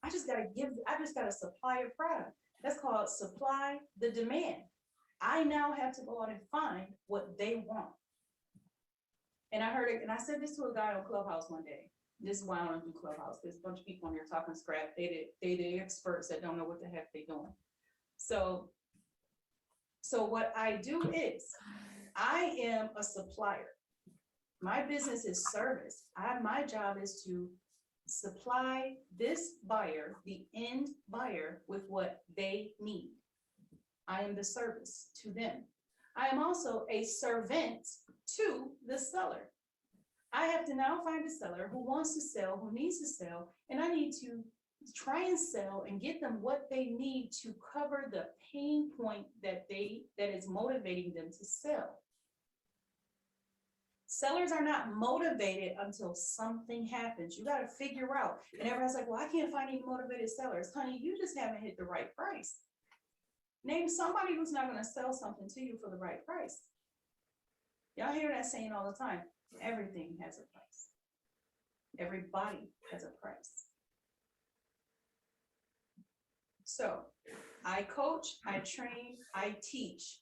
I just gotta supply a product. That's called supply the demand. I now have to go out and find what they want. And I heard it, and I said this to a guy on Clubhouse one day. This is why I don't do Clubhouse. There's a bunch of people on here talking scrap. They the experts that don't know what the heck they're doing. So what I do is I am a supplier. My business is service. My job is to supply this buyer, the end buyer, with what they need. I am the service to them. I am also a servant to the seller. I have to now find a seller who wants to sell, who needs to sell, and I need to try and sell and get them what they need to cover the pain point that is motivating them to sell. Sellers are not motivated until something happens. You got to figure out. And everyone's like, well, I can't find any motivated sellers. Honey, you just haven't hit the right price. Name somebody who's not going to sell something to you for the right price. Y'all hear that saying all the time. Everything has a price. Everybody has a price. So I coach, I train, I teach.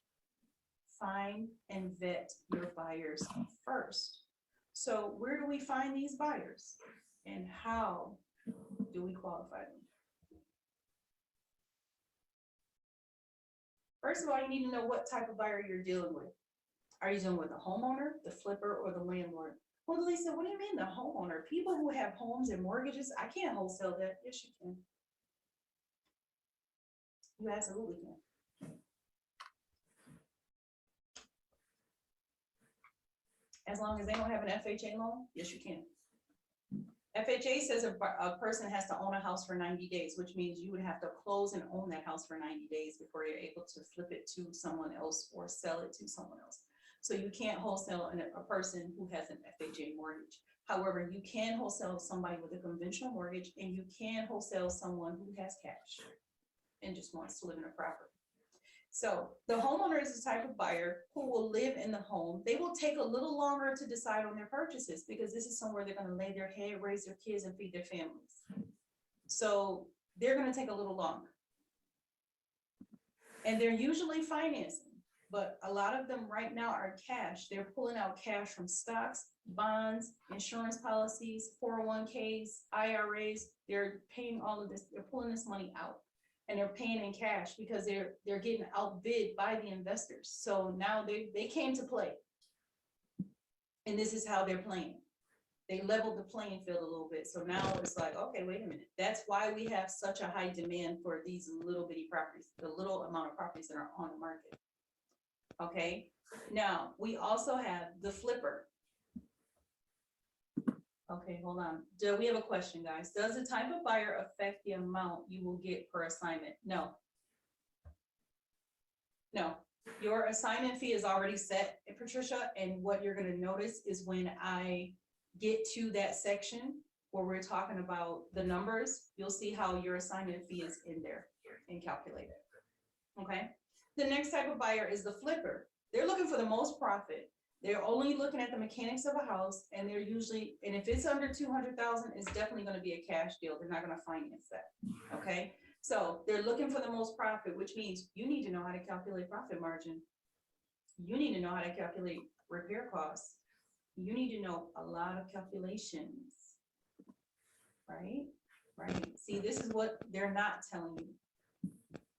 Find and vet your buyers first. So where do we find these buyers and how do we qualify them? First of all, you need to know what type of buyer you're dealing with. Are you dealing with a homeowner, the flipper, or the landlord? Well, Lisa, what do you mean the homeowner? People who have homes and mortgages, I can't wholesale that. Yes, you can. You absolutely can. As long as they don't have an FHA loan, yes, you can. FHA says a person has to own a house for 90 days, which means you would have to close and own that house for 90 days before you're able to flip it to someone else or sell it to someone else. So you can't wholesale a person who has an FHA mortgage. However, you can wholesale somebody with a conventional mortgage, and you can wholesale someone who has cash and just wants to live in a property. So the homeowner is the type of buyer who will live in the home. They will take a little longer to decide on their purchases because this is somewhere they're going to lay their head, raise their kids, and feed their families. So they're going to take a little longer. And they're usually financing, but a lot of them right now are cash. They're pulling out cash from stocks, bonds, insurance policies, 401ks, IRAs. They're paying all of this. They're pulling this money out. And they're paying in cash because they're getting outbid by the investors. So now they came to play. And this is how they're playing. They leveled the playing field a little bit. So now it's like, okay, wait a minute. That's why we have such a high demand for these little bitty properties, the little amount of properties that are on the market. Okay. Now we also have the flipper. Okay, hold on. Do we have a question, guys? Does the type of buyer affect the amount you will get per assignment? No. No. Your assignment fee is already set, Patricia, and what you're going to notice is when I get to that section where we're talking about the numbers, you'll see how your assignment fee is in there and calculated. Okay. The next type of buyer is the flipper. They're looking for the most profit. They're only looking at the mechanics of a house, and they're usually, and if it's under 200,000, it's definitely going to be a cash deal. They're not going to finance that. Okay. So they're looking for the most profit, which means you need to know how to calculate profit margin. You need to know how to calculate repair costs. You need to know a lot of calculations, right? Right. See, this is what they're not telling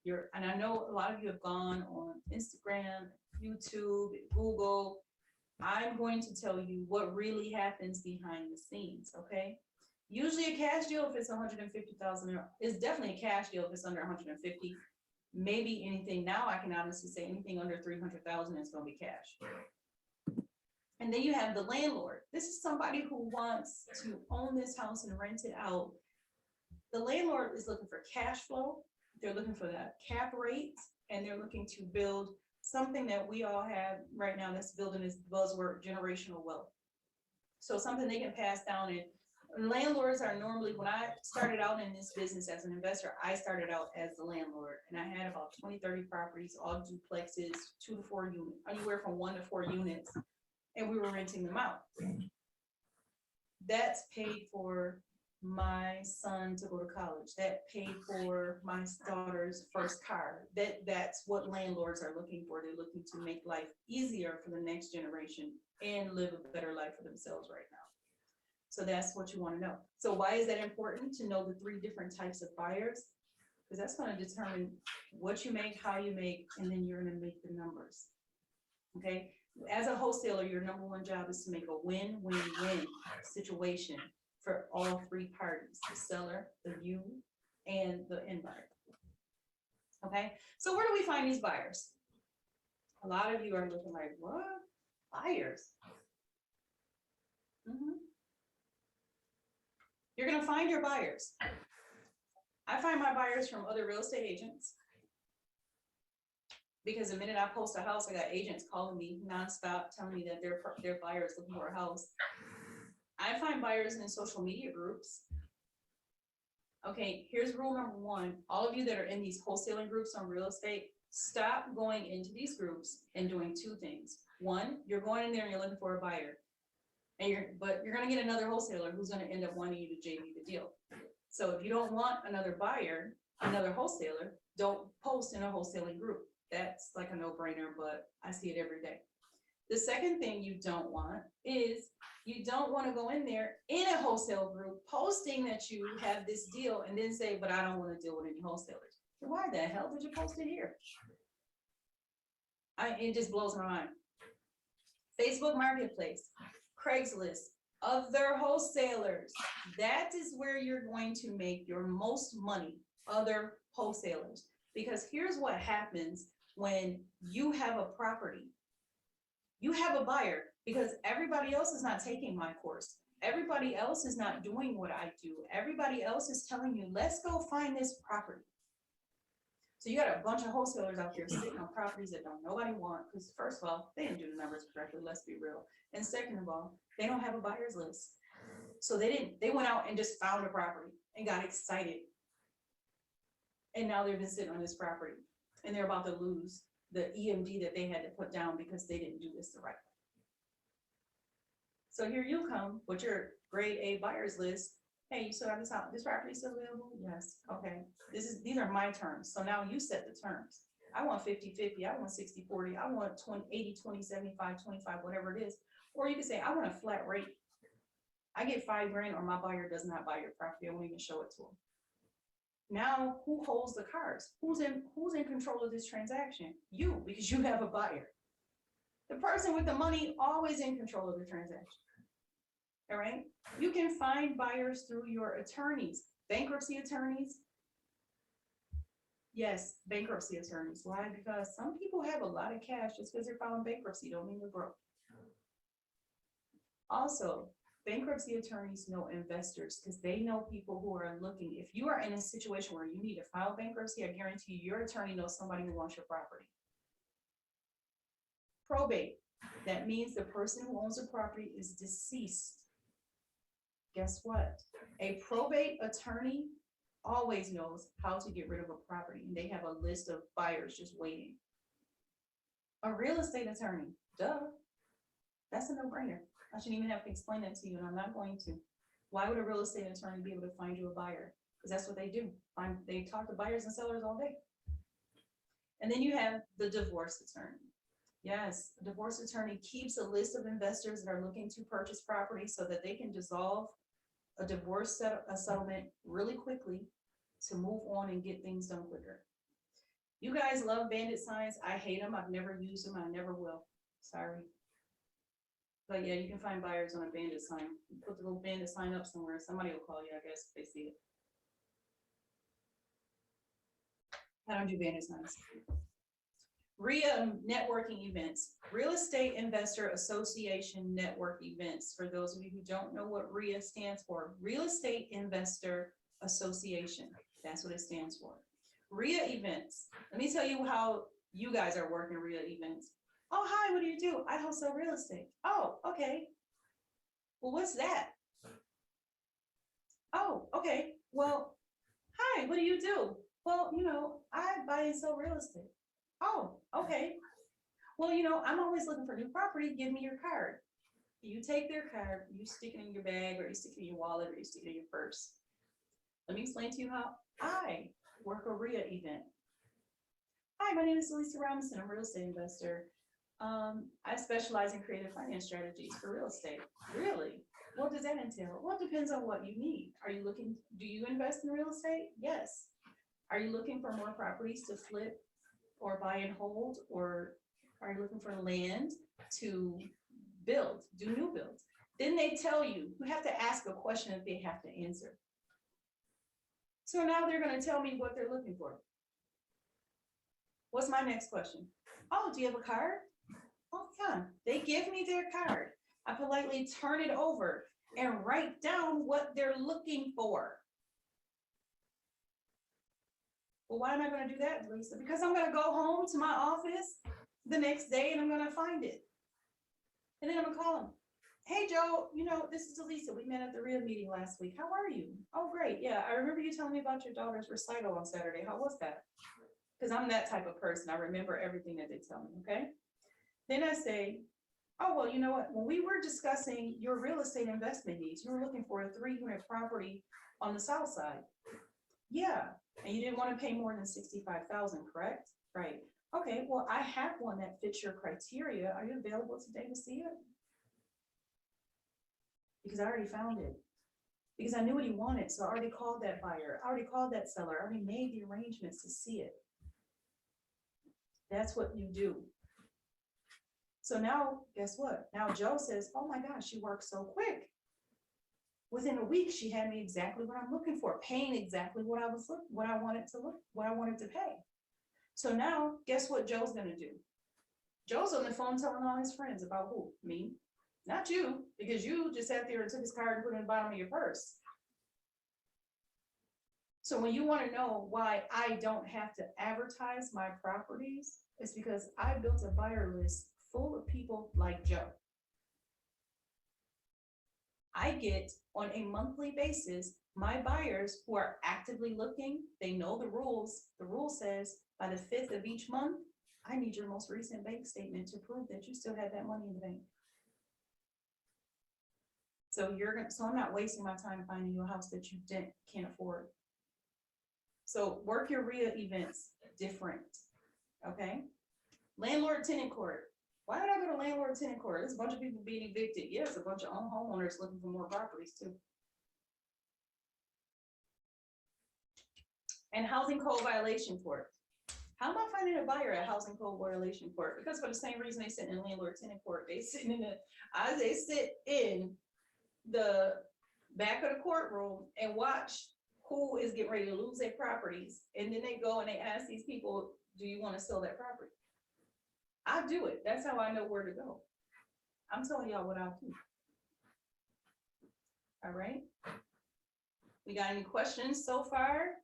you. And I know a lot of you have gone on Instagram, YouTube, Google. I'm going to tell you what really happens behind the scenes, okay? Usually a cash deal if it's 150,000 is definitely a cash deal if it's under 150. Maybe anything now I can honestly say anything under 300,000 is going to be cash. And then you have the landlord. This is somebody who wants to own this house and rent it out. The landlord is looking for cash flow. They're looking for that cap rate, and they're looking to build something that we all have right now that's building this buzzword, generational wealth. So something they can pass down. And landlords are normally, when I started out in this business as an investor, I started out as the landlord, and I had about 20, 30 properties, all duplexes, 2 to 4 units, anywhere from 1 to 4 units, and we were renting them out. That's paid for my son to go to college, that paid for my daughter's first car. That's what landlords are looking for. They're looking to make life easier for the next generation and live a better life for themselves right now. So that's what you want to know. So why is that important to know the 3 different types of buyers? Because that's going to determine what you make, how you make, and then you're going to make the numbers. Okay. As a wholesaler, your number 1 job is to make a win-win-win situation for all 3 parties, the seller, the you, and the end buyer. Okay, so where do we find these buyers? A lot of you are looking like, what? Buyers? You're gonna find your buyers. I find my buyers from other real estate agents. Because the minute I post a house, I got agents calling me nonstop, telling me that their buyers looking for a house. I find buyers in social media groups. Okay, here's rule number 1. All of you that are in these wholesaling groups on real estate, stop going into these groups and doing 2 things. 1, you're going in there and you're looking for a buyer. But you're gonna get another wholesaler who's gonna end up wanting you to JV the deal. So if you don't want another buyer, another wholesaler, don't post in a wholesaling group. That's like a no-brainer, but I see it every day. The second thing you don't want is you don't want to go in there in a wholesale group posting that you have this deal and then say, but I don't want to deal with any wholesalers. Why the hell did you post it here? It just blows my mind. Facebook Marketplace, Craigslist, other wholesalers. That is where you're going to make your most money, other wholesalers. Because here's what happens when you have a property. You have a buyer because everybody else is not taking my course. Everybody else is not doing what I do. Everybody else is telling you, let's go find this property. So you got a bunch of wholesalers out there sitting on properties that don't nobody want, because first of all, they didn't do the numbers correctly, let's be real. And second of all, they don't have a buyer's list. So they went out and just found a property and got excited. And now they've been sitting on this property and they're about to lose the EMD that they had to put down because they didn't do this the right way. So here you come with your grade A buyer's list. Hey, you still have this property still available? Yes. Okay. These are my terms. So now you set the terms. I want 50-50. I want 60-40. I want 80-20, 75-25, whatever it is. Or you can say, I want a flat rate. I get $5,000 or my buyer does not buy your property. I won't even show it to them. Now, who holds the cards? Who's in control of this transaction? You, because you have a buyer. The person with the money always in control of the transaction. All right. You can find buyers through your attorneys, bankruptcy attorneys. Yes, bankruptcy attorneys. Why? Because some people have a lot of cash just because they're filing bankruptcy. Don't mean they're broke. Also, bankruptcy attorneys know investors because they know people who are looking. If you are in a situation where you need to file bankruptcy, I guarantee you, your attorney knows somebody who wants your property. Probate. That means the person who owns the property is deceased. Guess what? A probate attorney always knows how to get rid of a property, and they have a list of buyers just waiting. A real estate attorney, duh. That's a no-brainer. I shouldn't even have to explain that to you, and I'm not going to. Why would a real estate attorney be able to find you a buyer? Because that's what they do. They talk to buyers and sellers all day. And then you have the divorce attorney. Yes, a divorce attorney keeps a list of investors that are looking to purchase property so that they can dissolve a divorce settlement really quickly to move on and get things done quicker. You guys love bandit signs. I hate them. I've never used them. I never will. Sorry. But yeah, you can find buyers on a bandit sign. You put the little bandit sign up somewhere. Somebody will call you, I guess, if they see it. I don't do bandit signs. RIA networking events, Real Estate Investor Association network events. For those of you who don't know what RIA stands for, Real Estate Investor Association. That's what it stands for. RIA events. Let me tell you how you guys are working RIA events. Oh, hi, what do you do? I wholesale real estate. Oh, okay. Well, what's that? Oh, okay. Well, hi, what do you do? Well, I buy and sell real estate. Oh, okay. Well, I'm always looking for new property. Give me your card. You take their card, you stick it in your bag, or you stick it in your wallet, or you stick it in your purse. Let me explain to you how I work a RIA event. Hi, my name is Lisa Robinson. I'm a real estate investor. I specialize in creative finance strategies for real estate. Really? What does that entail? Well, it depends on what you need. Are you looking, do you invest in real estate? Yes. Are you looking for more properties to flip or buy and hold? Or are you looking for land to build, do new builds? Then they tell you, you have to ask a question that they have to answer. So now they're going to tell me what they're looking for. What's my next question? Oh, do you have a card? Oh, yeah. They give me their card. I politely turn it over and write down what they're looking for. Well, why am I going to do that, Lisa? Because I'm going to go home to my office the next day and I'm going to find it. And then I'm going to call them. Hey, Joe, you know, this is Lisa. We met at the RIA meeting last week. How are you? Oh, great. Yeah, I remember you telling me about your daughter's recital on Saturday. How was that? Because I'm that type of person. I remember everything that they tell me, okay? Then I say, oh, well, you know what? When we were discussing your real estate investment needs, you were looking for a 3-unit property on the south side. Yeah, and you didn't want to pay more than $65,000, correct? Right. Okay, well, I have one that fits your criteria. Are you available today to see it? Because I already found it. Because I knew what he wanted, so I already called that buyer. I already called that seller. I already made the arrangements to see it. That's what you do. So now, guess what? Now Joe says, oh my gosh, she works so quick. Within a week, she had me exactly what I'm looking for, paying exactly what I wanted to pay. So now, guess what Joe's gonna do? Joe's on the phone telling all his friends about who? Me, not you, because you just sat there and took his card and put it in the bottom of your purse. So when you want to know why I don't have to advertise my properties, it's because I built a buyer list full of people like Joe. I get on a monthly basis my buyers who are actively looking. They know the rules. The rule says by the 5th of each month, I need your most recent bank statement to prove that you still have that money in the bank. So I'm not wasting my time finding you a house that you can't afford. So work your RIA events different, okay? Landlord-tenant court. Why did I go to landlord-tenant court? There's a bunch of people being evicted. Yes, a bunch of homeowners looking for more properties too. And housing code violation court. How am I finding a buyer at housing code violation court? Because for the same reason they sit in landlord-tenant court, they sit in the back of the courtroom and watch who is getting ready to lose their properties. And then they go and they ask these people, do you want to sell that property? I do it. That's how I know where to go. I'm telling y'all what I'll do. All right. We got any questions so far?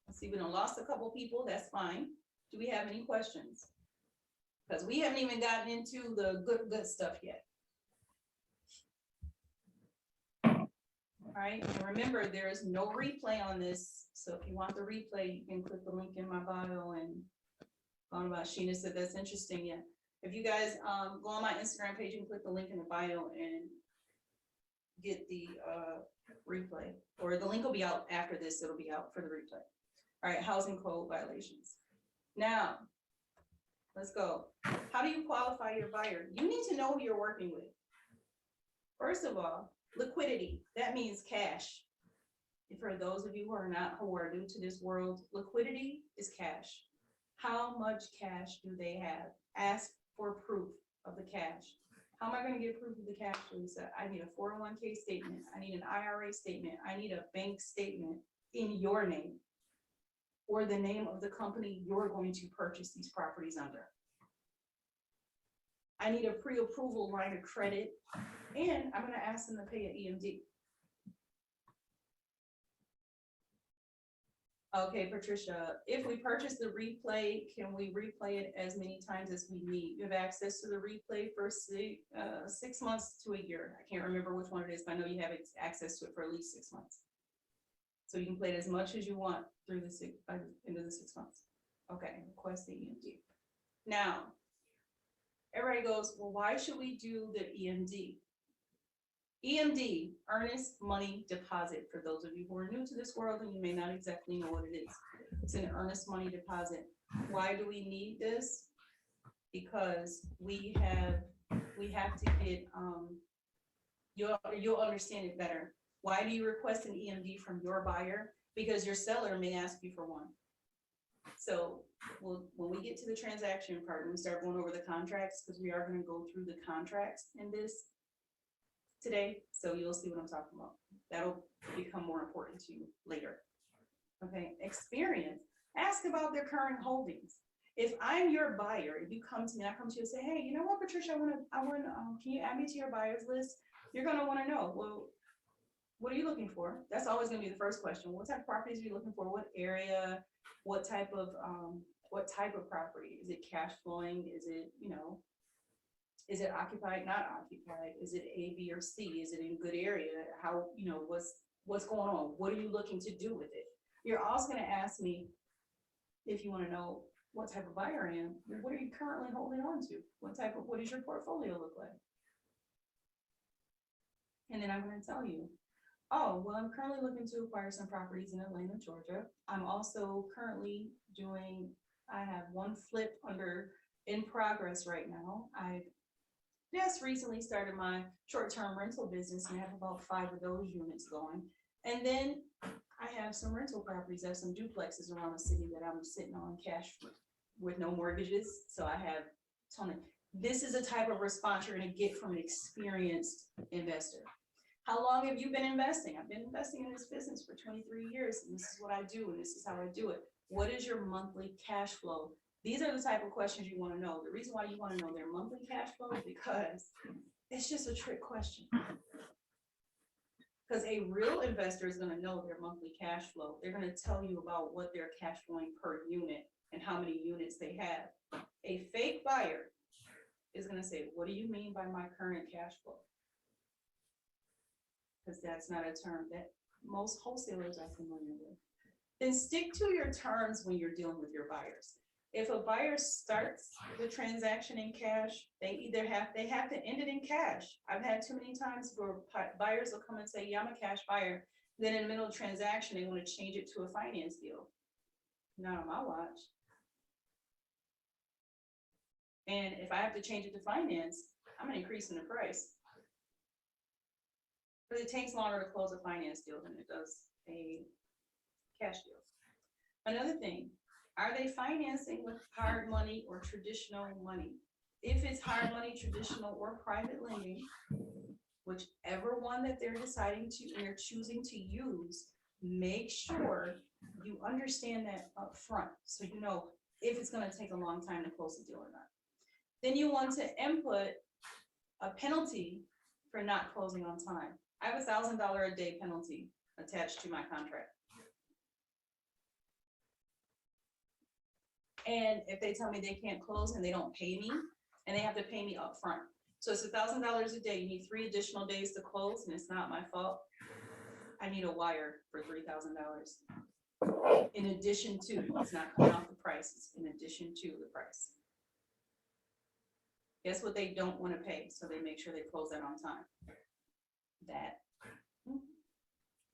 Let's see, we done lost a couple people. That's fine. Do we have any questions? Because we haven't even gotten into the good stuff yet. All right, and remember, there is no replay on this. So if you want the replay, you can click the link in my bio. And on about Sheena said that's interesting. Yeah, if you guys go on my Instagram page and click the link in the bio and get the replay, or the link will be out after this. It'll be out for the replay. All right, housing code violations. Now, let's go. How do you qualify your buyer? You need to know who you're working with. First of all, liquidity. That means cash. And for those of you who are new to this world, liquidity is cash. How much cash do they have? Ask for proof of the cash. How am I going to get proof of the cash, Lisa? I need a 401k statement. I need an IRA statement. I need a bank statement in your name or the name of the company you're going to purchase these properties under. I need a pre-approval line of credit, and I'm going to ask them to pay an EMD. Okay, Patricia, if we purchase the replay, can we replay it as many times as we need? You have access to the replay for 6 months to a year. I can't remember which one it is, but I know you have access to it for at least 6 months. So you can play it as much as you want through the end of the 6 months. Okay, request the EMD. Now, everybody goes, well, why should we do the EMD? EMD, earnest money deposit. For those of you who are new to this world and you may not exactly know what it is, it's an earnest money deposit. Why do we need this? Because we have to get, you'll understand it better. Why do you request an EMD from your buyer? Because your seller may ask you for one. So when we get to the transaction part and we start going over the contracts, because we are going to go through the contracts in this today, so you'll see what I'm talking about. That'll become more important to you later. Okay, experience. Ask about their current holdings. If I'm your buyer, if you come to me, I come to you and say, hey, you know what, Patricia, I want can you add me to your buyers list? You're going to want to know, well, what are you looking for? That's always going to be the first question. What type of properties are you looking for? What area? What type of property? Is it cash flowing? Is it, is it occupied, not occupied? Is it A, B, or C? Is it in good area? How, what's going on? What are you looking to do with it? You're also going to ask me, if you want to know what type of buyer I am, what are you currently holding on to? What does your portfolio look like? And then I'm going to tell you, oh, well, I'm currently looking to acquire some properties in Atlanta, Georgia. I'm also currently I have one flip in progress right now. I just recently started my short-term rental business and I have about 5 of those units going. And then I have some rental properties. I have some duplexes around the city that I'm sitting on cash with no mortgages. So I have a ton of, this is a type of response you're going to get from an experienced investor. How long have you been investing? I've been investing in this business for 23 years, and this is what I do, and this is how I do it. What is your monthly cash flow? These are the type of questions you want to know. The reason why you want to know their monthly cash flow is because it's just a trick question. Because a real investor is going to know their monthly cash flow. They're going to tell you about what they're cash flowing per unit and how many units they have. A fake buyer is going to say, what do you mean by my current cash flow? Because that's not a term that most wholesalers are familiar with. Then stick to your terms when you're dealing with your buyers. If a buyer starts the transaction in cash, they have to end it in cash. I've had too many times where buyers will come and say, yeah, I'm a cash buyer. Then in the middle of the transaction, they want to change it to a finance deal. Not on my watch. And if I have to change it to finance, I'm increasing the price. But it takes longer to close a finance deal than it does a cash deal. Another thing, are they financing with hard money or traditional money? If it's hard money, traditional, or private lending, whichever one that they're deciding to and they're choosing to use, make sure you understand that up front so you know if it's going to take a long time to close the deal or not. Then you want to input a penalty for not closing on time. I have $1,000 a day penalty attached to my contract. And if they tell me they can't close and they don't pay me, and they have to pay me up front. So it's $1,000 a day. You need 3 additional days to close, and it's not my fault. I need a wire for $3,000. In addition to, it's not coming off the price, it's in addition to the price. Guess what they don't want to pay, so they make sure they close that on time.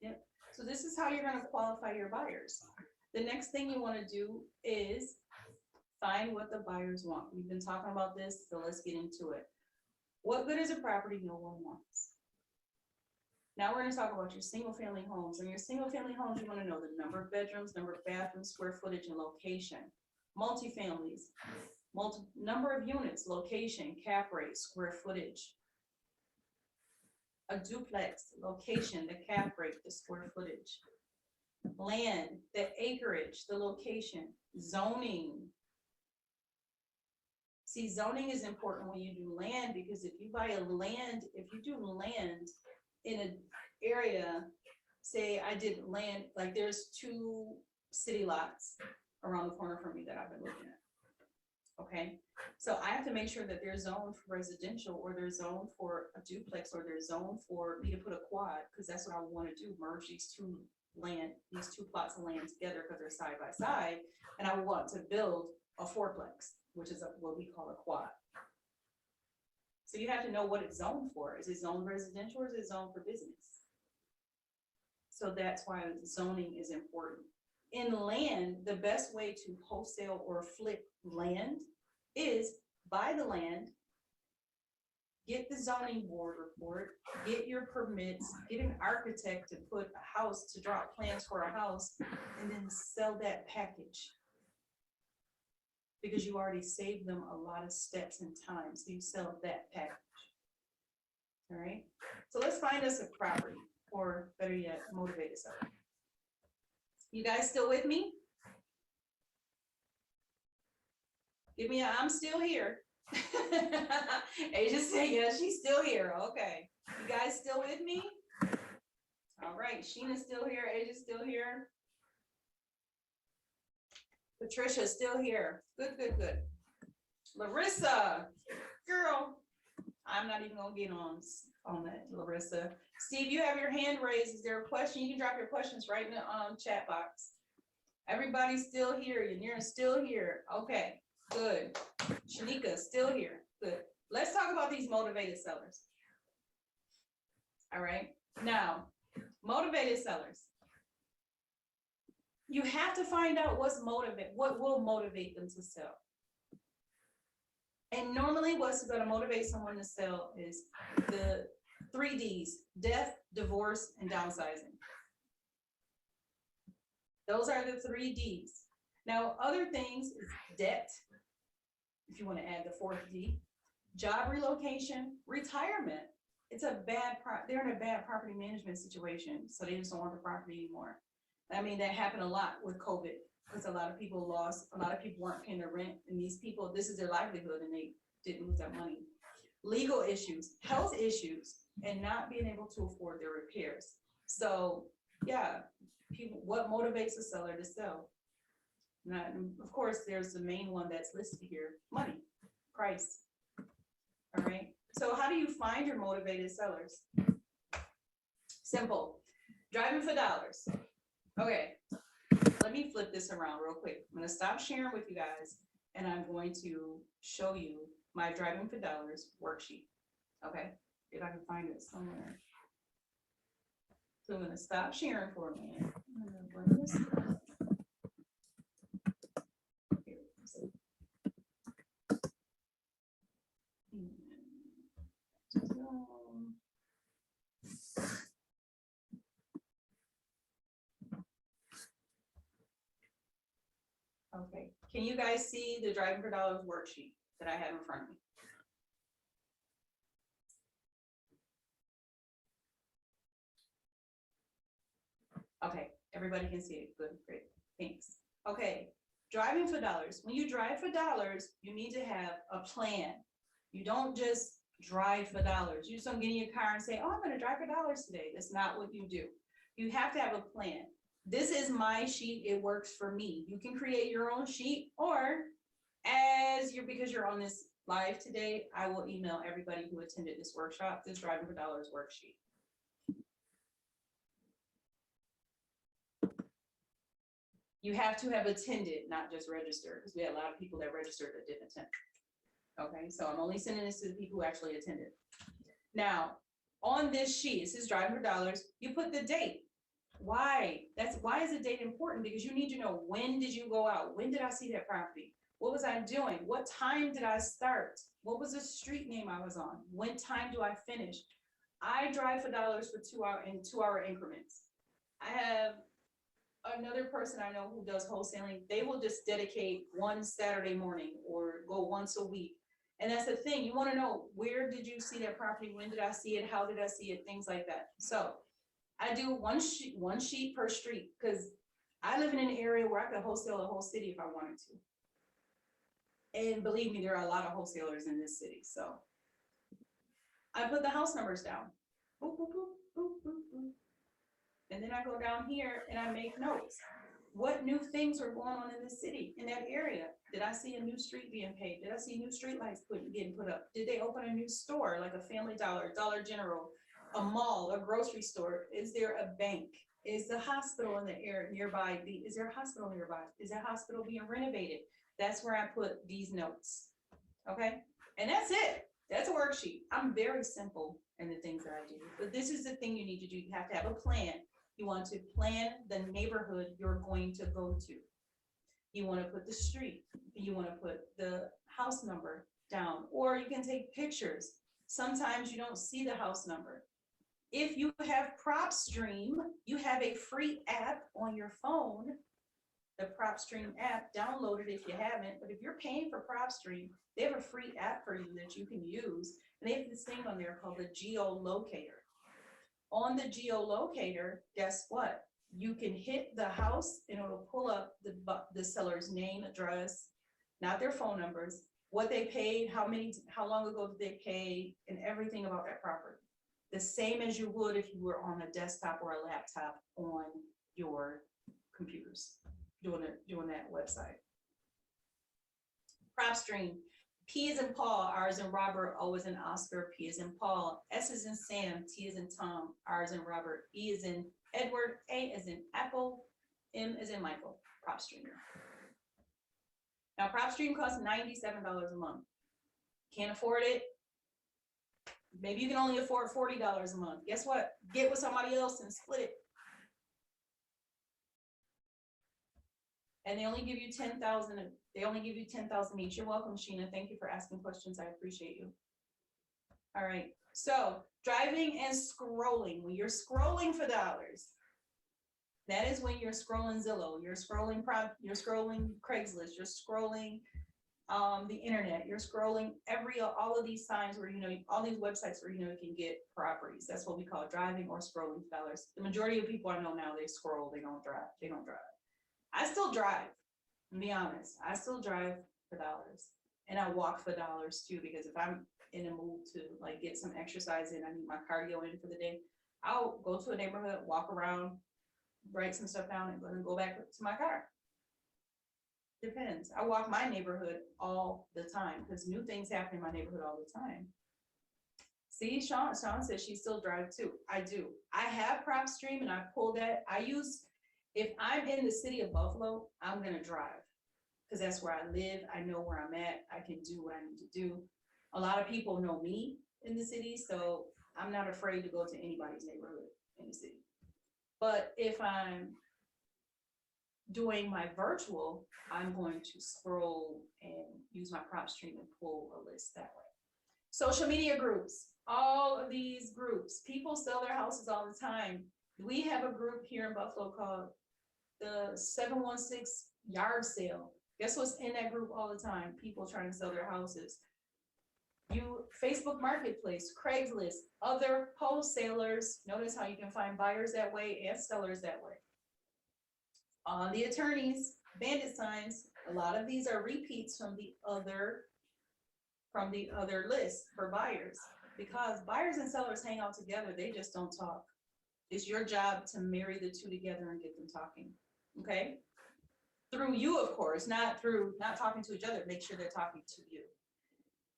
Yep. So this is how you're going to qualify your buyers. The next thing you want to do is find what the buyers want. We've been talking about this, so let's get into it. What good is a property no one wants? Now we're going to talk about your single family homes. In your single family homes, you want to know the number of bedrooms, number of bathrooms, square footage, and location. Multifamilies, number of units, location, cap rate, square footage. A duplex, location, the cap rate, the square footage. Land, the acreage, the location. Zoning. See, zoning is important when you do land, because if you do land in an area, say I did land, like there's 2 city lots around the corner from me that I've been looking at. Okay, so I have to make sure that they're zoned for residential, or they're zoned for a duplex, or they're zoned for me to put a quad, because that's what I want to do, merge these 2 plots of land together because they're side by side, and I want to build a 4-plex, which is what we call a quad. So you have to know what it's zoned for. Is it zoned residential or is it zoned for business? So that's why zoning is important. In land, the best way to wholesale or flip land is buy the land, get the zoning board report, get your permits, get an architect to put a house, to draw plans for a house, and then sell that package. Because you already saved them a lot of steps and time, so you sell that package. All right, so let's find us a property, or better yet, motivate a seller. You guys still with me? Give me a I'm still here. Asia said, yeah, she's still here. Okay. You guys still with me? All right. Sheena's still here. Asia's still here. Patricia's still here. Good, good, good. Larissa, girl, I'm not even gonna get on that, Larissa. Steve, you have your hand raised. Is there a question? You can drop your questions right in the chat box. Everybody's still here. Yanira still here. Okay, good. Shanika still here. Good. Let's talk about these motivated sellers. All right. Now, motivated sellers. You have to find out what will motivate them to sell. And normally what's going to motivate someone to sell is the 3 Ds: death, divorce, and downsizing. Those are the 3 Ds. Now, other things is debt, if you want to add the 4th D, job relocation, retirement. It's a they're in a bad property management situation, so they just don't want the property anymore. I mean, that happened a lot with COVID, because a lot of people weren't paying their rent, and these people, this is their livelihood, and they didn't lose that money. Legal issues, health issues, and not being able to afford their repairs. So yeah, people, what motivates a seller to sell? Now, of course, there's the main one that's listed here: money, price. All right. So how do you find your motivated sellers? Simple. Driving for dollars. Okay. Let me flip this around real quick. I'm going to stop sharing with you guys, and I'm going to show you my Driving for Dollars worksheet. Okay. If I can find it somewhere. So I'm going to stop sharing for a minute. I'm going to bring this up. Okay, can you guys see the Driving for Dollars worksheet that I have in front of me? Okay, everybody can see it. Good, great, thanks. Okay, driving for dollars. When you drive for dollars, you need to have a plan. You don't just drive for dollars. You just don't get in your car and say, oh, I'm going to drive for dollars today. That's not what you do. You have to have a plan. This is my sheet. It works for me. You can create your own sheet, or because you're on this live today, I will email everybody who attended this workshop this Driving for Dollars worksheet. You have to have attended, not just registered, because we had a lot of people that registered that didn't attend. Okay, so I'm only sending this to the people who actually attended. Now, on this sheet, it says Driving for Dollars. You put the date. Why? Why is the date important? Because you need to know, when did you go out? When did I see that property? What was I doing? What time did I start? What was the street name I was on? When time do I finish? I drive for dollars for 2 hour in 2 hour increments. I have another person I know who does wholesaling. They will just dedicate one Saturday morning or go once a week. And that's the thing. You want to know, where did you see that property? When did I see it? How did I see it? Things like that. So I do one sheet per street, because I live in an area where I could wholesale a whole city if I wanted to. And believe me, there are a lot of wholesalers in this city. So I put the house numbers down. Boop, boop, boop, boop, boop, boop. And then I go down here and I make notes. What new things are going on in the city, in that area? Did I see a new street being paved? Did I see new street lights getting put up? Did they open a new store, like a Family Dollar, Dollar General, a mall, a grocery store? Is there a bank? Is the hospital in the area nearby? Is there a hospital nearby? Is that hospital being renovated? That's where I put these notes. Okay, and that's it. That's a worksheet. I'm very simple in the things that I do, but this is the thing you need to do. You have to have a plan. You want to plan the neighborhood you're going to go to. You want to put the street, you want to put the house number down, or you can take pictures. Sometimes you don't see the house number. If you have PropStream, you have a free app on your phone, the PropStream app. Download it if you haven't, but if you're paying for PropStream, they have a free app for you that you can use, and they have this thing on there called the geolocator. On the geolocator, guess what? You can hit the house and it'll pull up the seller's name, address, not their phone numbers, what they paid, how long ago did they pay, and everything about that property. The same as you would if you were on a desktop or a laptop on your computers doing that website. PropStream. P is in Paul, R is in Robert, O is in Oscar, P is in Paul, S is in Sam, T is in Tom, R is in Robert, E is in Edward, A is in Apple, M is in Michael. PropStream. Now, PropStream costs $97 a month. Can't afford it? Maybe you can only afford $40 a month. Guess what? Get with somebody else and split it. And they only give you 10,000. They only give you 10,000 each. You're welcome, Sheena. Thank you for asking questions. I appreciate you. All right. So driving and scrolling. When you're scrolling for dollars, that is when you're scrolling Zillow. You're scrolling Craigslist. You're scrolling the internet. You're scrolling all of these signs where all these websites where you can get properties. That's what we call driving or scrolling for dollars. The majority of people I know now, they scroll. They don't drive. They don't drive. I still drive, to be honest. I still drive for dollars, and I walk for dollars too, because if I'm in a mood to get some exercise in, I need my cardio in for the day, I'll go to a neighborhood, walk around, write some stuff down, and then go back to my car. Depends. I walk my neighborhood all the time because new things happen in my neighborhood all the time. See, Sean says she still drives too. I do. I have PropStream, and I pull that. If I'm in the city of Buffalo, I'm going to drive because that's where I live. I know where I'm at. I can do what I need to do. A lot of people know me in the city, so I'm not afraid to go to anybody's neighborhood in the city. But if I'm doing my virtual, I'm going to scroll and use my PropStream and pull a list that way. Social media groups. All of these groups. People sell their houses all the time. We have a group here in Buffalo called the 716 yard sale. Guess what's in that group all the time? People trying to sell their houses. Facebook Marketplace, Craigslist, other wholesalers. Notice how you can find buyers that way and sellers that way. The attorneys, bandit signs. A lot of these are repeats from the other list for buyers, because buyers and sellers hang out together. They just don't talk. It's your job to marry the two together and get them talking. Okay, through you, of course, not talking to each other. Make sure they're talking to you.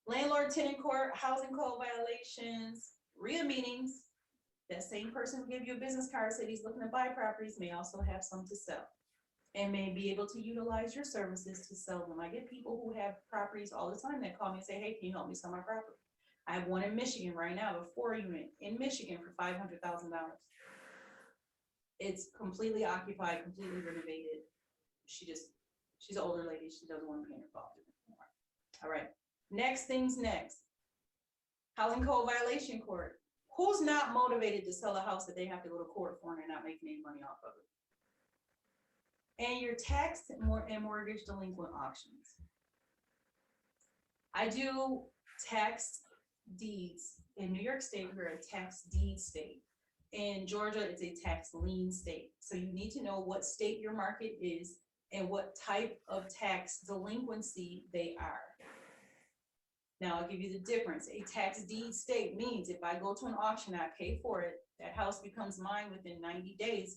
Landlord tenant court, housing code violations, RIA meetings. That same person who gave you a business card said he's looking to buy properties may also have some to sell and may be able to utilize your services to sell them. I get people who have properties all the time that call me and say, hey, can you help me sell my property? I have one in Michigan right now, a 4-unit in Michigan for $500,000. It's completely occupied, completely renovated. She's an older lady. She doesn't want to be involved anymore. All right. Next things next. Housing code violation court. Who's not motivated to sell a house that they have to go to court for and they're not making any money off of it? And your tax and mortgage delinquent auctions. I do tax deeds. In New York State, we're a tax deed state. In Georgia, it's a tax lien state. So you need to know what state your market is and what type of tax delinquency they are. Now I'll give you the difference. A tax deed state means if I go to an auction, I pay for it, that house becomes mine within 90 days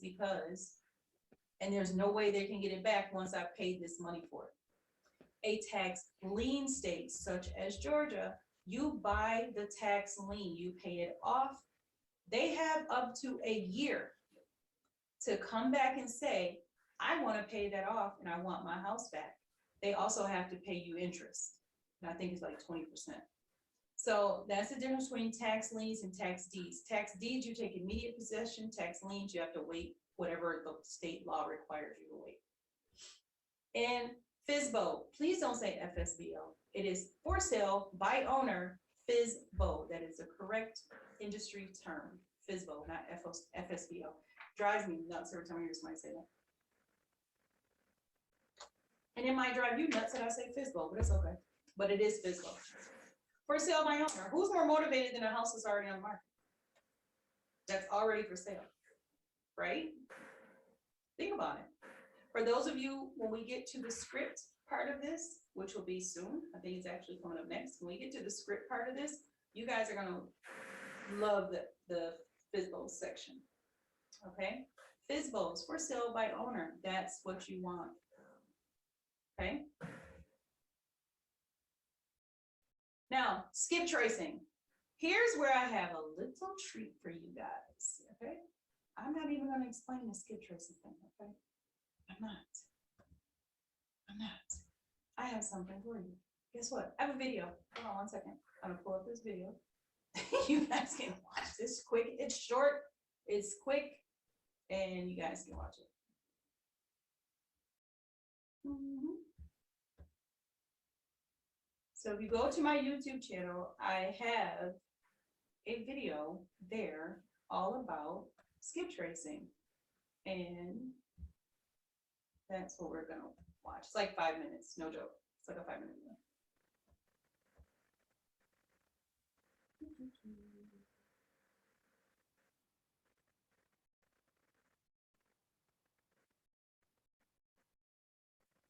and there's no way they can get it back once I've paid this money for it. A tax lien state, such as Georgia, you buy the tax lien, you pay it off. They have up to a year to come back and say, I want to pay that off and I want my house back. They also have to pay you interest. And I think it's like 20%. So that's the difference between tax liens and tax deeds. Tax deeds, you take immediate possession. Tax liens, you have to wait, whatever the state law requires you to wait. And FSBO, please don't say FSBO. It is for sale by owner, FSBO. That is the correct industry term, FSBO, not FSBO. Drives me nuts every time I hear somebody say that. And it might drive you nuts that I say FSBO, but it's okay. But it is FSBO. For sale by owner. Who's more motivated than a house that's already on the market? That's already for sale, right? Think about it. For those of you, when we get to the script part of this, which will be soon, I think it's actually coming up next. When we get to the script part of this, you guys are gonna love the FSBO section, okay? FSBOs, for sale by owner, that's what you want, okay? Now, skip tracing. Here's where I have a little treat for you guys, okay? I'm not even gonna explain the skip tracing thing, okay? I'm not. I have something for you. Guess what? I have a video. Hold on one second. I'm gonna pull up this video. You guys can watch this quick. It's short, it's quick, and you guys can watch it. So if you go to my YouTube channel, I have a video there all about skip tracing. And that's what we're gonna watch. It's like 5 minutes, no joke. It's like a 5-minute video.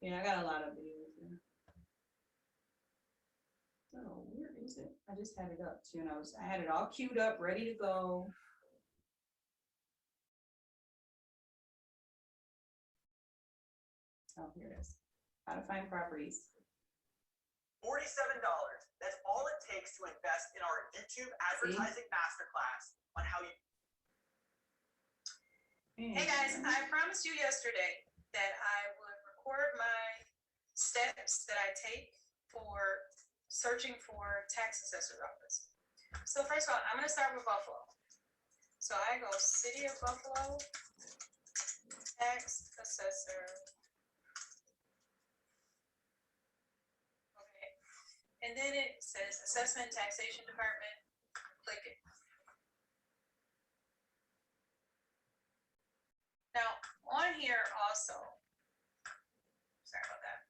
Yeah, I got a lot of videos here. So where is it? I just had it up too, and I had it all queued up, ready to go. Oh, here it is. How to find properties. $47. That's all it takes to invest in our YouTube advertising masterclass on how you. Hey guys, I promised you yesterday that I would record my steps that I take for searching for tax assessor's office. So first of all, I'm going to start with Buffalo. So I go City of Buffalo, tax assessor. Okay. And then it says Assessment and Taxation Department. Click it. Now, on here also, sorry about that.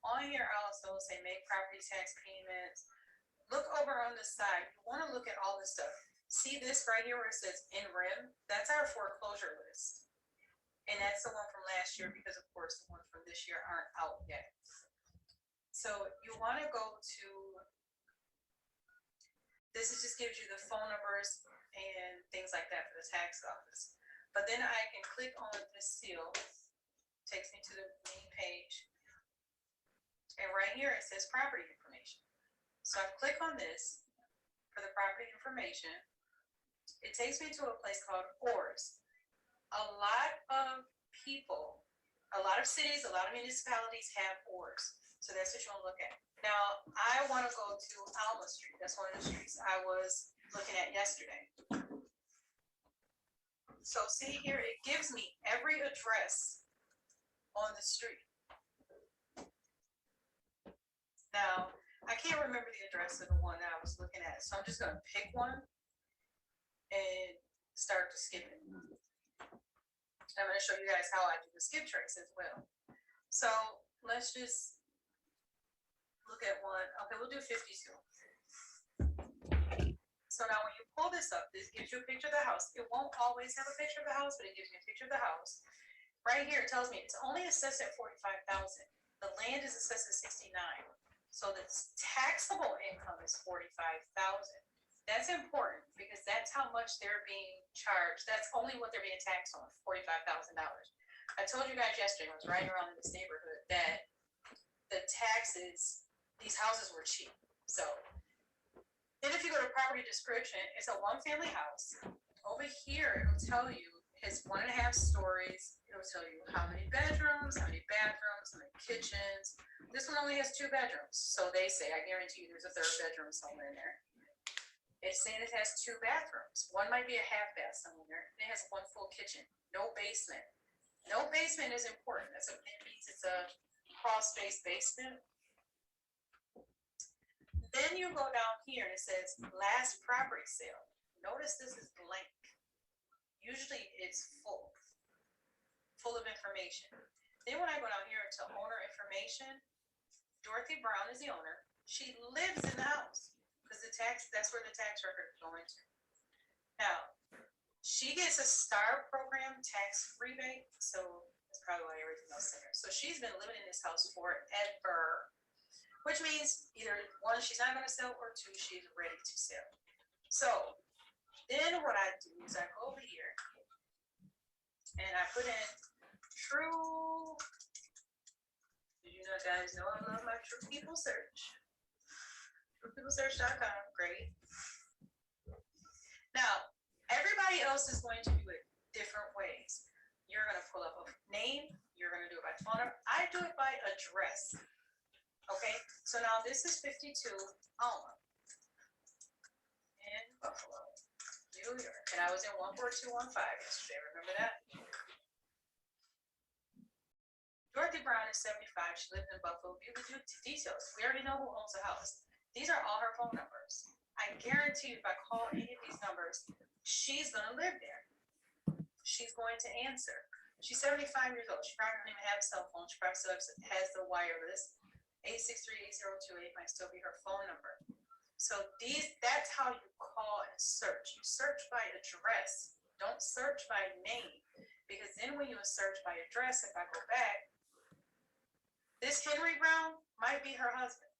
On here also say make property tax payments. Look over on the side. You want to look at all this stuff. See this right here where it says in RIM? That's our foreclosure list. And that's the one from last year because of course the ones from this year aren't out yet. So you want to go to, this just gives you the phone numbers and things like that for the tax office. But then I can click on this seal, takes me to the main page. And right here it says property information. So I click on this for the property information. It takes me to a place called ORS. A lot of people, a lot of cities, a lot of municipalities have ORS. So that's what you want to look at. Now, I want to go to Alma Street. That's one of the streets I was looking at yesterday. So see here, it gives me every address on the street. Now, I can't remember the address of the one that I was looking at, so I'm just going to pick one and start to skip it. I'm going to show you guys how I do the skip trace as well. So let's just look at one. Okay, we'll do 52. So now when you pull this up, this gives you a picture of the house. It won't always have a picture of the house, but it gives me a picture of the house. Right here, it tells me it's only assessed at $45,000. The land is assessed at $69,000. So the taxable income is $45,000. That's important because that's how much they're being charged. That's only what they're being taxed on, $45,000. I told you guys yesterday, I was riding around in this neighborhood, that the taxes, these houses were cheap. So then if you go to property description, it's a 1-family house. Over here, it'll tell you It's 1.5 stories. It'll tell you how many bedrooms, how many bathrooms, how many kitchens. This one only has 2 bedrooms. So they say, I guarantee you there's a 3rd bedroom somewhere in there. It's saying it has 2 bathrooms. One might be a half bath somewhere in there. It has 1 full kitchen. No basement. No basement is important. It means it's a crawl space basement. Then you go down here and it says last property sale. Notice this is blank. Usually it's full of information. Then when I go down here to owner information, Dorothy Brown is the owner. She lives in the house because that's where the tax record is going to. Now, she gets a STAR program tax rebate, so that's probably why everything else is there. So she's been living in this house forever, which means either 1, she's not going to sell, or 2, she's ready to sell. So then what I do is I go over here and I put in true. You know, guys know I love my True People Search. TruePeopleSearch.com, great. Now, everybody else is going to do it different ways. You're going to pull up a name. You're going to do it by phone number. I do it by address. Okay, so now this is 52 Alma in Buffalo, New York. And I was in 14215 yesterday. Remember that? Dorothy Brown is 75. She lived in Buffalo. View the details. We already know who owns the house. These are all her phone numbers. I guarantee you if I call any of these numbers, she's going to live there. She's going to answer. She's 75 years old. She probably doesn't even have a cell phone. She probably still has the wireless. 863-8028 might still be her phone number. So that's how you call and search. You search by address. Don't search by name. Because then when you search by address, if I go back, this Henry Brown might be her husband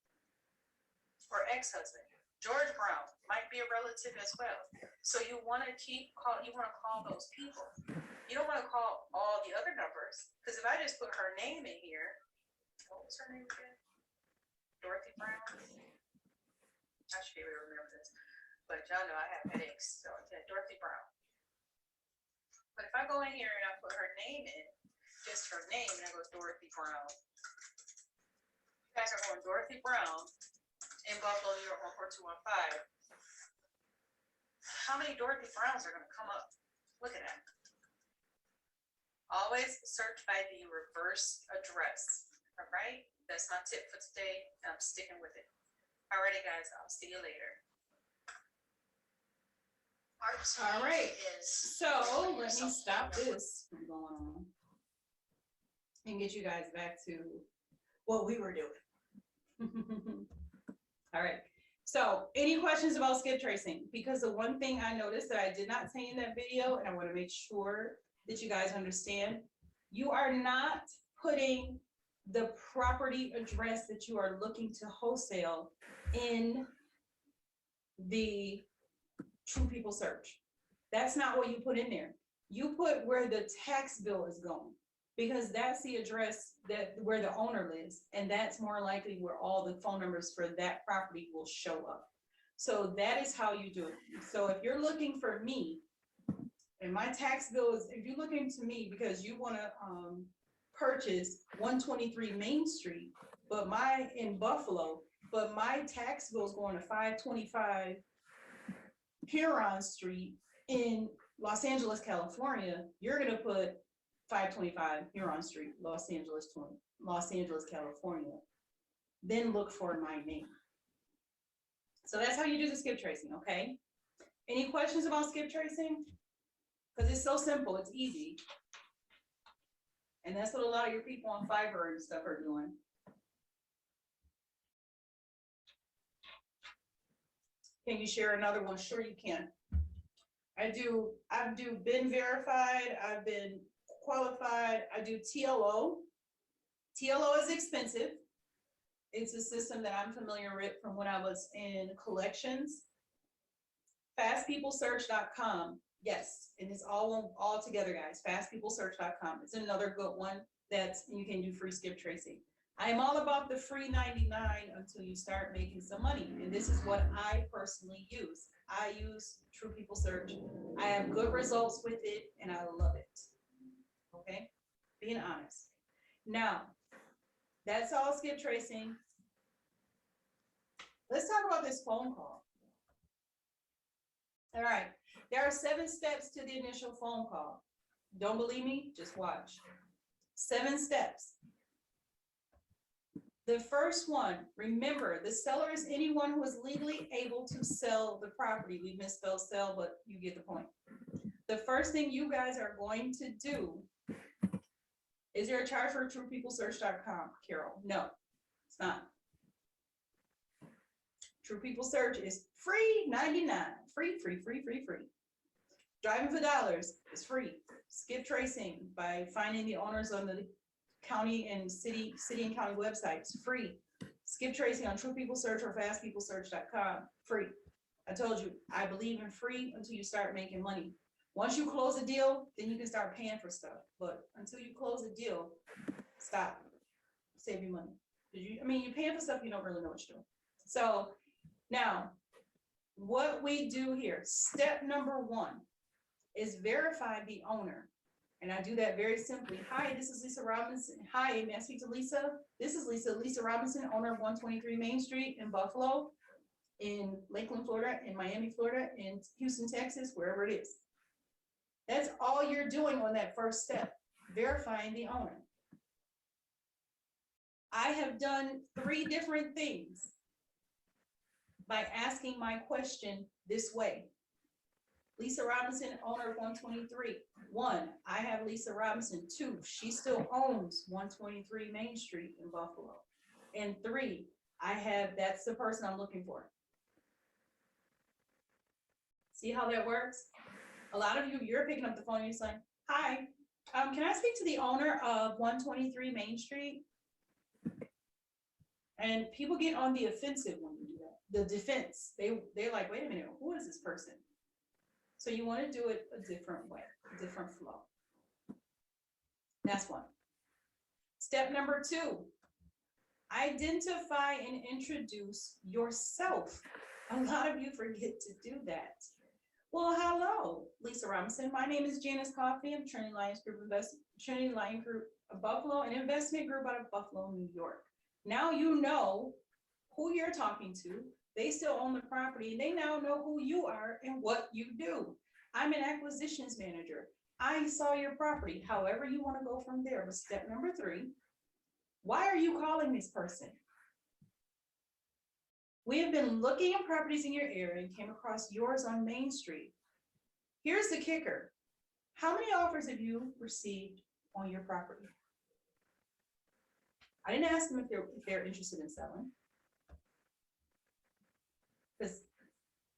or ex-husband. George Brown might be a relative as well. So you want to call those people. You don't want to call all the other numbers, because if I just put her name in here, what was her name again? Dorothy Brown. I should be able to remember this, but y'all know I have headaches, so yeah, Dorothy Brown. But if I go in here and I put her name in, just her name, and I go Dorothy Brown. You guys are going Dorothy Brown in Buffalo, New York 14215. How many Dorothy Browns are going to come up? Look at that. Always search by the reverse address. All right, that's my tip for today, and I'm sticking with it. Alrighty, guys, I'll see you later. All right, so let me stop this from going on and get you guys back to what we were doing. All right, so any questions about skip tracing? Because the one thing I noticed that I did not say in that video, and I want to make sure that you guys understand, you are not putting the property address that you are looking to wholesale in the True People Search. That's not what you put in there. You put where the tax bill is going, because that's the address where the owner lives, and that's more likely where all the phone numbers for that property will show up. So that is how you do it. So if you're looking for me, and my tax bill is, if you're looking to me because you want to purchase 123 Main Street, but in Buffalo, but my tax bill is going to 525 Huron Street in Los Angeles, California, you're going to put 525 Huron Street, Los Angeles, California. Then look for my name. So that's how you do the skip tracing, okay? Any questions about skip tracing? Because it's so simple, it's easy. And that's what a lot of your people on Fiverr and stuff are doing. Can you share another one? Sure you can. I do been verified, I've been qualified, I do TLO. TLO is expensive. It's a system that I'm familiar with from when I was in collections. FastPeopleSearch.com. Yes, and it's all together, guys. FastPeopleSearch.com. It's another good one that you can do free skip tracing. I am all about the free 99 until you start making some money. And this is what I personally use. I use True People Search. I have good results with it and I love it. Okay, being honest. Now, that's all skip tracing. Let's talk about this phone call. All right, there are 7 steps to the initial phone call. Don't believe me? Just watch. 7 steps. The first one, remember, the seller is anyone who is legally able to sell the property. We misspelled sell, but you get the point. The first thing you guys are going to do, is there a charge for truepeoplesearch.com, Carol? No, it's not. True People Search is free 99, free. Driving for dollars is free. Skip tracing by finding the owners on the county and city and county websites, free. Skip tracing on True People Search or fastpeoplesearch.com, free. I told you, I believe in free until you start making money. Once you close a deal, then you can start paying for stuff. But until you close a deal, stop. Save your money. You're paying for stuff you don't really know what you're doing. So now, what we do here, step number 1 is verify the owner. And I do that very simply. Hi, this is Lisa Robinson. Hi, may I speak to Lisa? This is Lisa Robinson, owner of 123 Main Street in Buffalo, in Lakeland, Florida, in Miami, Florida, in Houston, Texas, wherever it is. That's all you're doing on that first step, verifying the owner. I have done 3 different things by asking my question this way. Lisa Robinson, owner of 123. 1, I have Lisa Robinson. 2, she still owns 123 Main Street in Buffalo. And 3, that's the person I'm looking for. See how that works? A lot of you're picking up the phone and you're saying, hi, can I speak to the owner of 123 Main Street? And people get on the offensive when you do that. The defense, they're like, wait a minute, who is this person? So you want to do it a different way, a different flow. That's 1. Step number 2, identify and introduce yourself. A lot of you forget to do that. Well, hello, Lisa Robinson. My name is Janice Coffey. I'm Trinity Lion Group of Buffalo, an investment group out of Buffalo, New York. Now you know who you're talking to. They still own the property. They now know who you are and what you do. I'm an acquisitions manager. I saw your property. However you want to go from there. But step number 3, why are you calling this person? We have been looking at properties in your area and came across yours on Main Street. Here's the kicker. How many offers have you received on your property? I didn't ask them if they're interested in selling, because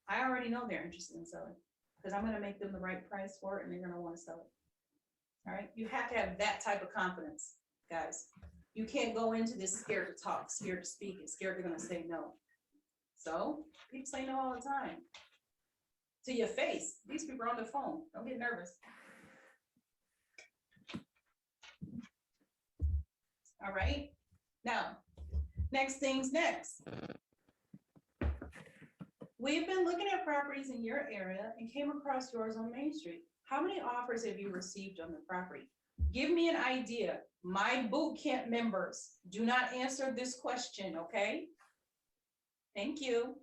I already know they're interested in selling, because I'm going to make them the right price for it and they're going to want to sell it. All right. You have to have that type of confidence, guys. You can't go into this scared to talk, scared to speak, and scared they're going to say no. So people say no all the time to your face. These people are on the phone. Don't get nervous. All right. Now, next things next. We've been looking at properties in your area and came across yours on Main Street. How many offers have you received on the property? Give me an idea. My boot camp members, do not answer this question, okay? Thank you.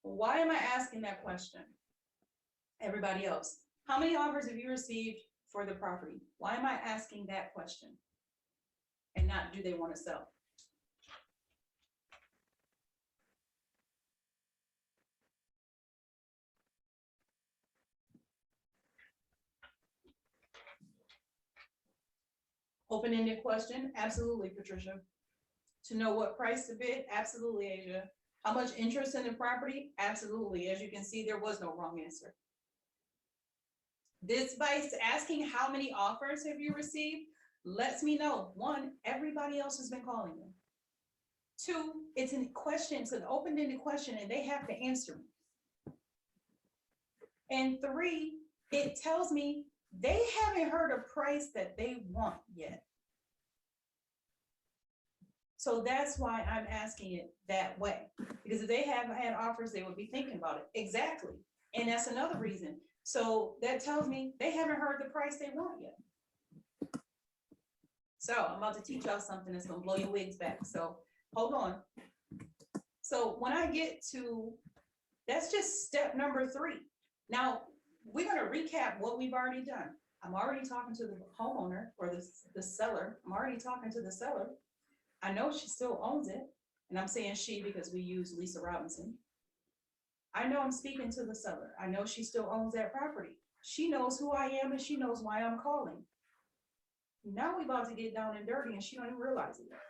Why am I asking that question? Everybody else, how many offers have you received for the property? Why am I asking that question? And not, do they want to sell? Open-ended question, absolutely, Patricia. To know what price to bid, absolutely, Asia. How much interest in the property? Absolutely. As you can see, there was no wrong answer. This by asking how many offers have you received lets me know, 1, everybody else has been calling you. 2, it's a question, it's an open-ended question and they have to answer me. And 3, it tells me they haven't heard a price that they want yet. So that's why I'm asking it that way, because if they have had offers, they would be thinking about it. Exactly. And that's another reason. So that tells me they haven't heard the price they want yet. So I'm about to teach y'all something that's gonna blow your wigs back. So hold on. So when I get to, that's just step number 3. Now, we're gonna recap what we've already done. I'm already talking to the homeowner or the seller. I'm already talking to the seller. I know she still owns it. And I'm saying she because we use Lisa Robinson. I know I'm speaking to the seller. I know she still owns that property. She knows who I am and she knows why I'm calling. Now we about to get down and dirty and she don't even realize it yet.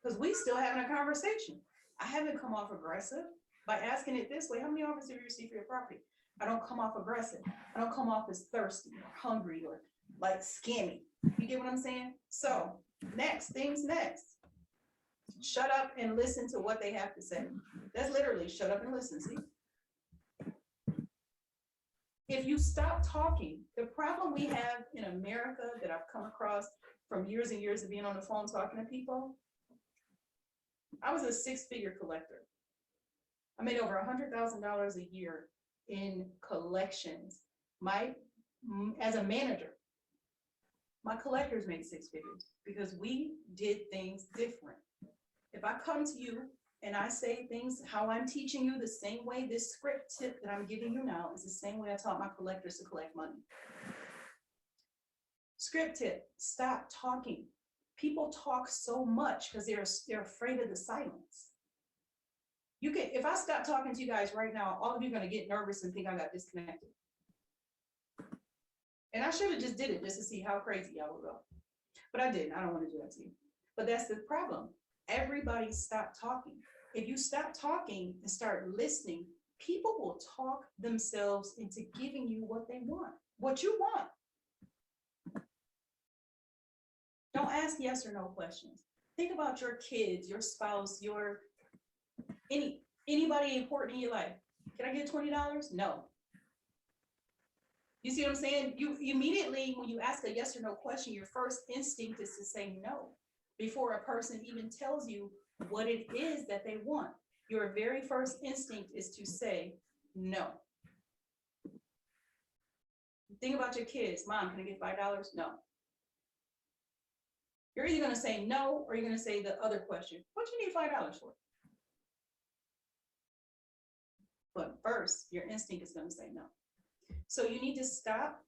Because we still having a conversation. I haven't come off aggressive by asking it this way. How many offers have you received for your property? I don't come off aggressive. I don't come off as thirsty or hungry or like scammy. You get what I'm saying? So things next. Shut up and listen to what they have to say. That's literally shut up and listen, see? If you stop talking, the problem we have in America that I've come across from years and years of being on the phone talking to people, I was a 6-figure collector. I made over $100,000 a year in collections. As a manager, my collectors made 6 figures because we did things different. If I come to you and I say things how I'm teaching you the same way, this script tip that I'm giving you now is the same way I taught my collectors to collect money. Script tip, stop talking. People talk so much because they're afraid of the silence. If I stop talking to you guys right now, all of you are going to get nervous and think I got disconnected. And I should have just did it just to see how crazy y'all will go. But I didn't. I don't want to do that to you. But that's the problem. Everybody stop talking. If you stop talking and start listening, people will talk themselves into giving you what they want, what you want. Don't ask yes or no questions. Think about your kids, your spouse, anybody important in your life. Can I get $20? No. You see what I'm saying? You immediately, when you ask a yes or no question, your first instinct is to say no before a person even tells you what it is that they want. Your very first instinct is to say no. Think about your kids. Mom, can I get $5? No. You're either going to say no or you're going to say the other question. What do you need $5 for? But first, your instinct is going to say no. So you need to stop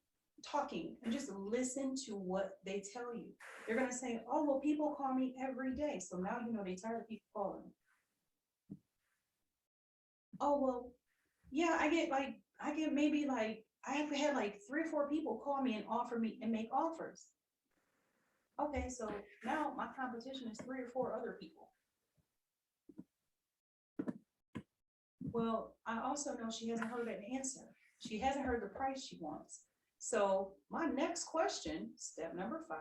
talking and just listen to what they tell you. They're going to say, oh, well, people call me every day. So now you know they're tired of people calling. Oh, well, yeah, I have had like 3 or 4 people call me and offer me and make offers. Okay, so now my competition is 3 or 4 other people. Well, I also know she hasn't heard an answer. She hasn't heard the price she wants. So my next question, step number 5,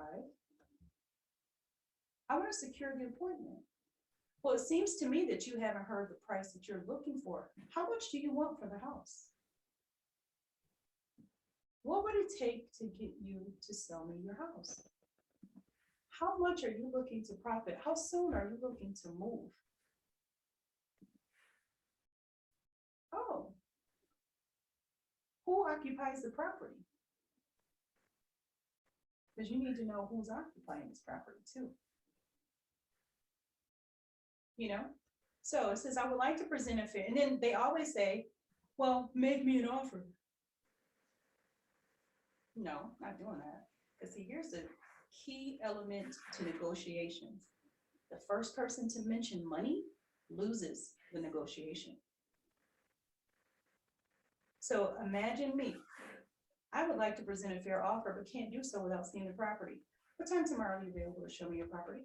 I want to secure the appointment. Well, it seems to me that you haven't heard the price that you're looking for. How much do you want for the house? What would it take to get you to sell me your house? How much are you looking to profit? How soon are you looking to move? Oh, who occupies the property? Because you need to know who's occupying this property too. You know, so it says, I would like to present a fair, and then they always say, well, make me an offer. No, not doing that. Because see, here's the key element to negotiations. The first person to mention money loses the negotiation. So imagine me. I would like to present a fair offer, but can't do so without seeing the property. What time tomorrow are you available to show me your property?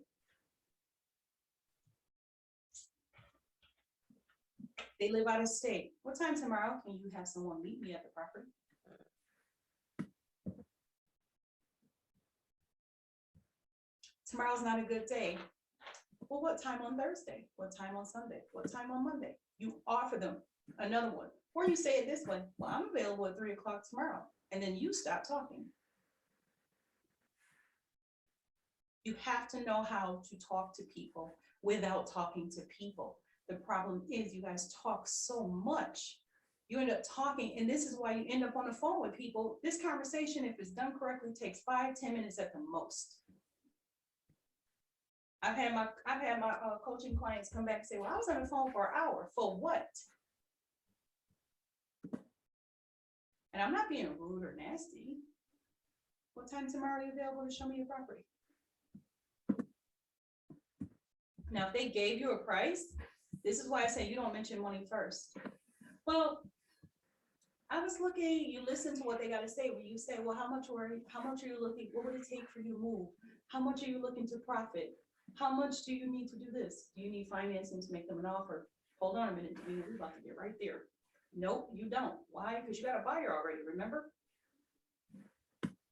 They live out of state. What time tomorrow can you have someone meet me at the property? Tomorrow's not a good day. Well, what time on Thursday? What time on Sunday? What time on Monday? You offer them another one. Or you say it this way, well, I'm available at 3 o'clock tomorrow. And then you stop talking. You have to know how to talk to people without talking to people. The problem is you guys talk so much. You end up talking, and this is why you end up on the phone with people. This conversation, if it's done correctly, takes 5-10 minutes at the most. I've had my coaching clients come back and say, well, I was on the phone for an hour. For what? And I'm not being rude or nasty. What time tomorrow are you available to show me your property? Now, if they gave you a price, this is why I say you don't mention money first. Well, I was looking, you listen to what they got to say. When you say, well, how much are you looking? What would it take for you to move? How much are you looking to profit? How much do you need to do this? Do you need financing to make them an offer? Hold on a minute, we're about to get right there. Nope, you don't. Why? Because you got a buyer already, remember?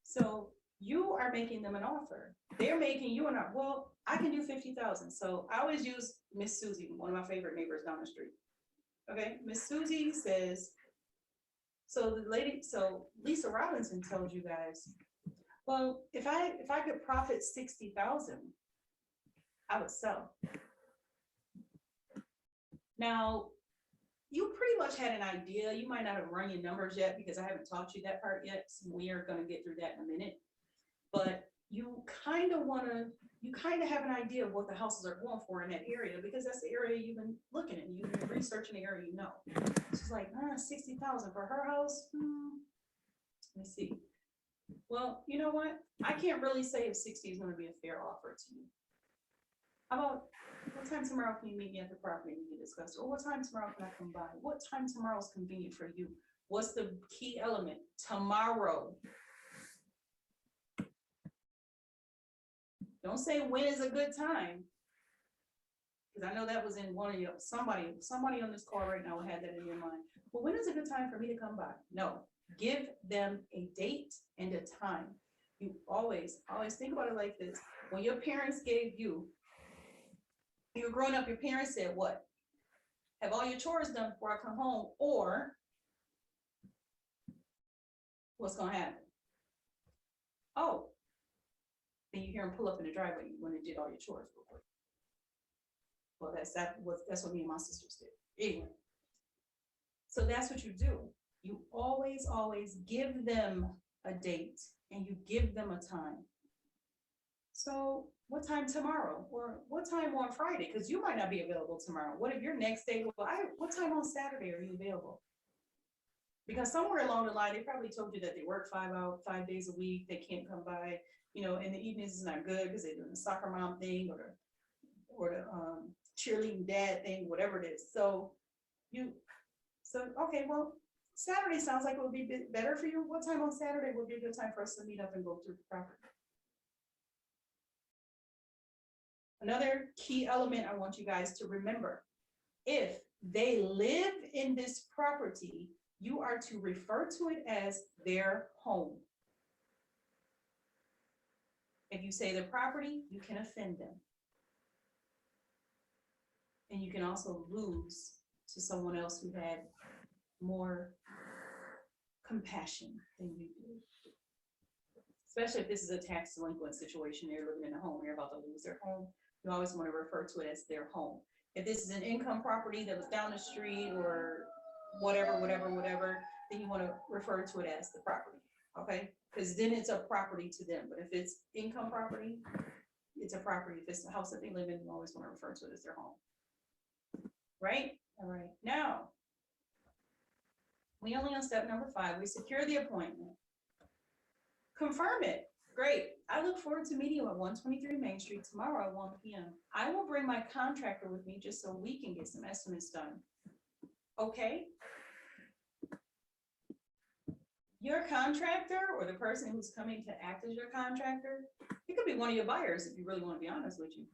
So you are making them an offer. They're making you an offer. Well, I can do 50,000. So I always use Miss Susie, one of my favorite neighbors down the street. Okay, Miss Susie says, so Lisa Robinson tells you guys, well, if I could profit 60,000, I would sell. Now, you pretty much had an idea. You might not have run your numbers yet because I haven't taught you that part yet. So we are going to get through that in a minute. But you kind of have an idea of what the houses are going for in that area because that's the area you've been looking at. You've been researching the area, you know. She's like, 60,000 for her house. Let me see. Well, you know what? I can't really say if 60 is going to be a fair offer to you. How about what time tomorrow can you meet me at the property and we can discuss? Or what time tomorrow can I come by? What time tomorrow is convenient for you? What's the key element? Tomorrow. Don't say when is a good time. Because I know that was in one of your, somebody on this call right now had that in your mind. Well, when is a good time for me to come by? No, give them a date and a time. You always think about it like this. When your parents gave you, you were growing up, your parents said what? Have all your chores done before I come home, or what's gonna happen? Oh, then you hear them pull up in the driveway when they did all your chores real quick. Well, that's what me and my sisters did. Anyway, so that's what you do. You always give them a date and you give them a time. So what time tomorrow, or what time on Friday? Because you might not be available tomorrow. What if your next day? Well, what time on Saturday are you available? Because somewhere along the line, they probably told you that they work 5 days a week. They can't come by. You know, in the evenings is not good because they're doing the soccer mom thing or the cheerleading dad thing, whatever it is. So okay, well, Saturday sounds like it would be a bit better for you. What time on Saturday would be a good time for us to meet up and go through the property? Another key element I want you guys to remember, if they live in this property, you are to refer to it as their home. If you say the property, you can offend them. And you can also lose to someone else who had more compassion than you do. Especially if this is a tax delinquent situation, they're living in a home, they're about to lose their home. You always want to refer to it as their home. If this is an income property that was down the street or whatever, then you want to refer to it as the property, okay? Because then it's a property to them. But if it's income property, it's a property. If it's the house that they live in, you always want to refer to it as their home. Right? All right. Now, we only on step number 5. We secure the appointment. Confirm it. Great. I look forward to meeting you at 123 Main Street tomorrow at 1 p.m. I will bring my contractor with me just so we can get some estimates done. Okay? Your contractor, or the person who's coming to act as your contractor, it could be one of your buyers if you really want to be honest with you.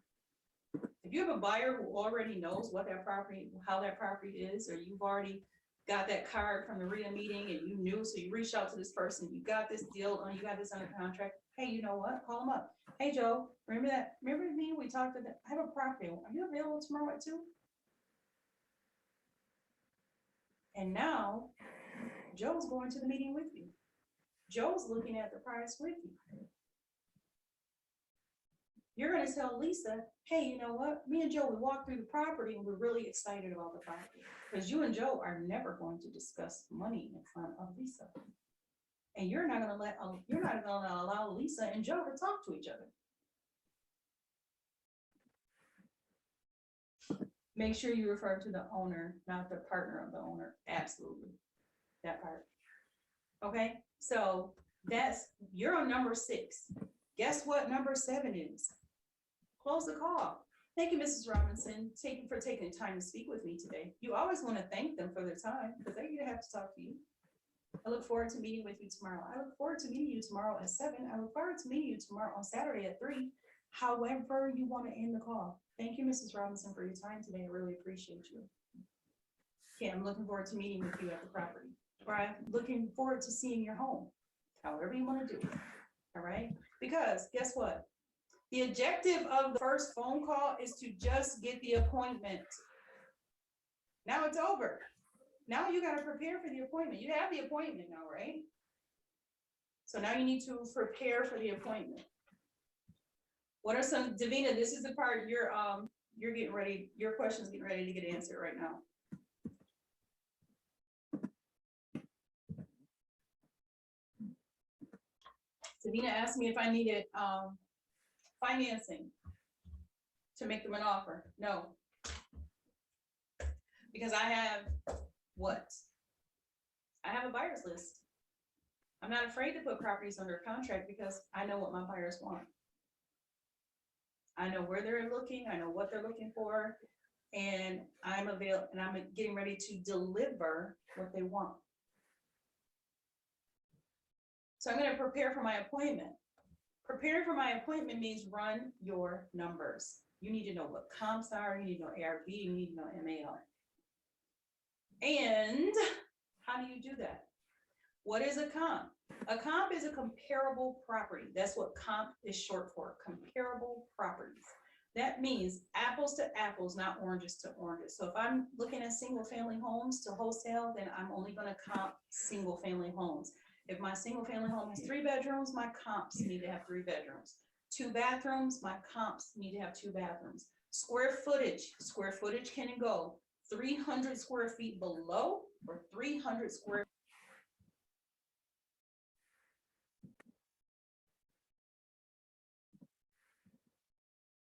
If you have a buyer who already knows what that property, how that property is, or you've already got that card from the RIA meeting and you knew, so you reached out to this person, you got this deal, you got this under contract. Hey, you know what? Call them up. Hey, Joe, remember me? We talked about that. I have a property. Are you available tomorrow at 2? And now Joe's going to the meeting with you. Joe's looking at the price with you. you're gonna tell Lisa, hey, you know what? Me and Joe, we walked through the property and we're really excited about the property. Because you and Joe are never going to discuss money in front of Lisa. And you're not gonna allow Lisa and Joe to talk to each other. Make sure you refer to the owner, not the partner of the owner. Absolutely. That part. Okay, so you're on number 6. Guess what number 7 is? Close the call. Thank you, Mrs. Robinson, for taking the time to speak with me today. You always want to thank them for their time because they're going to have to talk to you. I look forward to meeting with you tomorrow. I look forward to meeting you tomorrow at 7. I look forward to meeting you tomorrow on Saturday at 3. However you want to end the call. Thank you, Mrs. Robinson, for your time today. I really appreciate you. Okay, I'm looking forward to meeting with you at the property. Or I'm looking forward to seeing your home. However you want to do it. All right? Because guess what? The objective of the first phone call is to just get the appointment. Now it's over. Now you got to prepare for the appointment. You have the appointment now, right? So now you need to prepare for the appointment. What are some, Davina, this is the part you're getting ready, your question's getting ready to get answered right now. Davina asked me if I needed financing to make them an offer. No. Because I have what? I have a buyer's list. I'm not afraid to put properties under contract because I know what my buyers want. I know where they're looking, I know what they're looking for, and I'm getting ready to deliver what they want. So I'm going to prepare for my appointment. Preparing for my appointment means run your numbers. You need to know what comps are, you need to know ARV, you need to know MAL. And how do you do that? What is a comp? A comp is a comparable property. That's what comp is short for, comparable properties. That means apples to apples, not oranges to oranges. So if I'm looking at single family homes to wholesale, then I'm only going to comp single family homes. If my single family home has 3 bedrooms, my comps need to have 3 bedrooms. 2 bathrooms, my comps need to have 2 bathrooms. Square footage can go 300 square feet below or 300 square